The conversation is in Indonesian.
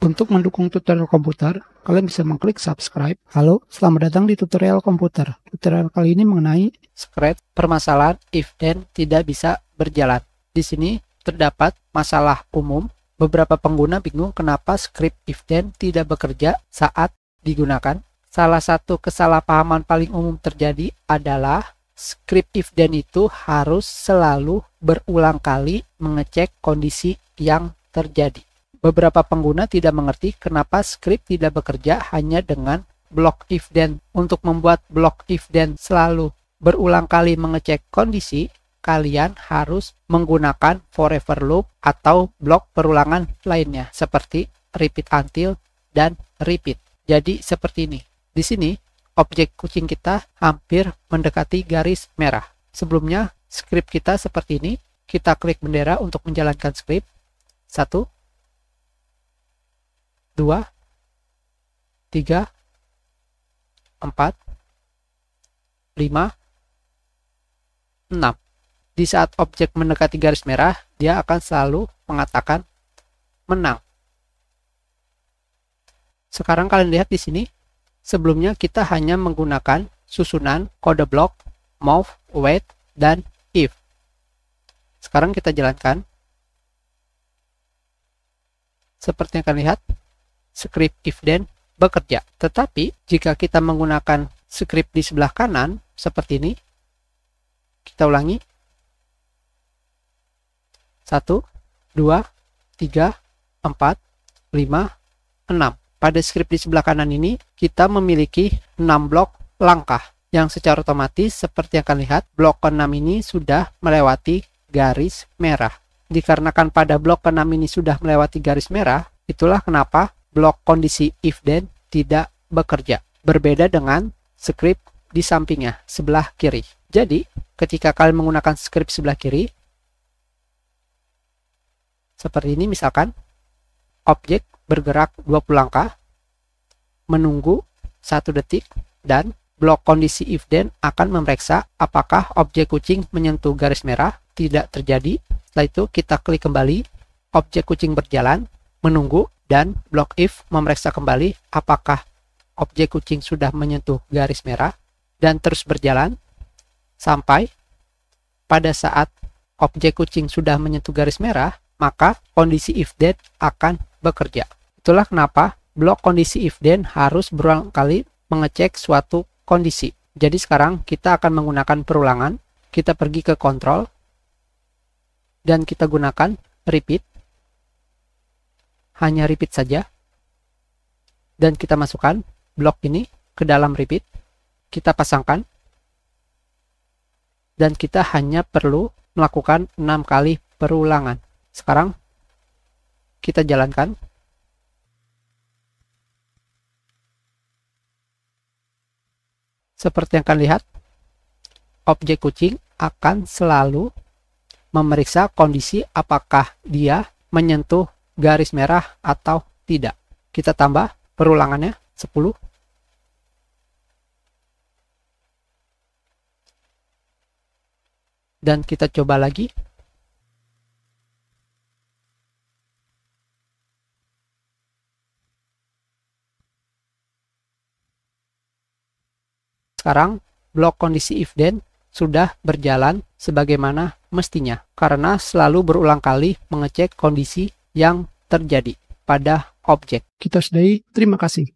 Untuk mendukung tutorial komputer, kalian bisa mengklik subscribe. Halo, selamat datang di tutorial komputer. Tutorial kali ini mengenai Script permasalahan if then tidak bisa berjalan. Di sini terdapat masalah umum. Beberapa pengguna bingung kenapa script if then tidak bekerja saat digunakan. Salah satu kesalahpahaman paling umum terjadi adalah script if then itu harus selalu berulang kali mengecek kondisi yang terjadi. Beberapa pengguna tidak mengerti kenapa script tidak bekerja hanya dengan blok if then. Untuk membuat blok if then selalu berulang kali mengecek kondisi, kalian harus menggunakan forever loop atau blok perulangan lainnya seperti repeat until dan repeat. Jadi seperti ini. Di sini objek kucing kita hampir mendekati garis merah. Sebelumnya script kita seperti ini. Kita klik bendera untuk menjalankan script. 1, 2, 3, 4, 5, 6. Di saat objek mendekati garis merah, dia akan selalu mengatakan menang. Sekarang kalian lihat di sini, sebelumnya kita hanya menggunakan susunan kode blok, move, wait, dan if. Sekarang kita jalankan. Seperti yang kalian lihat, script if then bekerja. Tetapi jika kita menggunakan script di sebelah kanan seperti ini, kita ulangi. 1, 2, 3, 4, 5, 6. Pada script di sebelah kanan ini, kita memiliki 6 blok langkah yang secara otomatis seperti yang kalian lihat, blok ke-6 ini sudah melewati garis merah. Dikarenakan pada blok ke-6 ini sudah melewati garis merah, itulah kenapa blok kondisi if then tidak bekerja. Berbeda dengan script di sampingnya, sebelah kiri. Jadi, ketika kalian menggunakan script sebelah kiri, seperti ini misalkan, objek bergerak 20 langkah, menunggu 1 detik, dan blok kondisi if then akan memeriksa apakah objek kucing menyentuh garis merah. Tidak terjadi. Setelah itu kita klik kembali, objek kucing berjalan, menunggu, dan blok if memeriksa kembali apakah objek kucing sudah menyentuh garis merah, dan terus berjalan sampai pada saat objek kucing sudah menyentuh garis merah, maka kondisi if then akan bekerja. Itulah kenapa blok kondisi if then harus berulang kali mengecek suatu kondisi. Jadi sekarang kita akan menggunakan perulangan. Kita pergi ke kontrol dan kita gunakan repeat. Hanya repeat saja. Dan kita masukkan blok ini ke dalam repeat. Kita pasangkan. Dan kita hanya perlu melakukan 6 kali perulangan. Sekarang kita jalankan. Seperti yang kalian lihat, objek kucing akan selalu memeriksa kondisi apakah dia menyentuh garis merah atau tidak. Kita tambah perulangannya 10. Dan kita coba lagi. Sekarang blok kondisi if then sudah berjalan sebagaimana mestinya karena selalu berulang kali mengecek kondisi yang terjadi pada objek. kita sudahi. Terima kasih.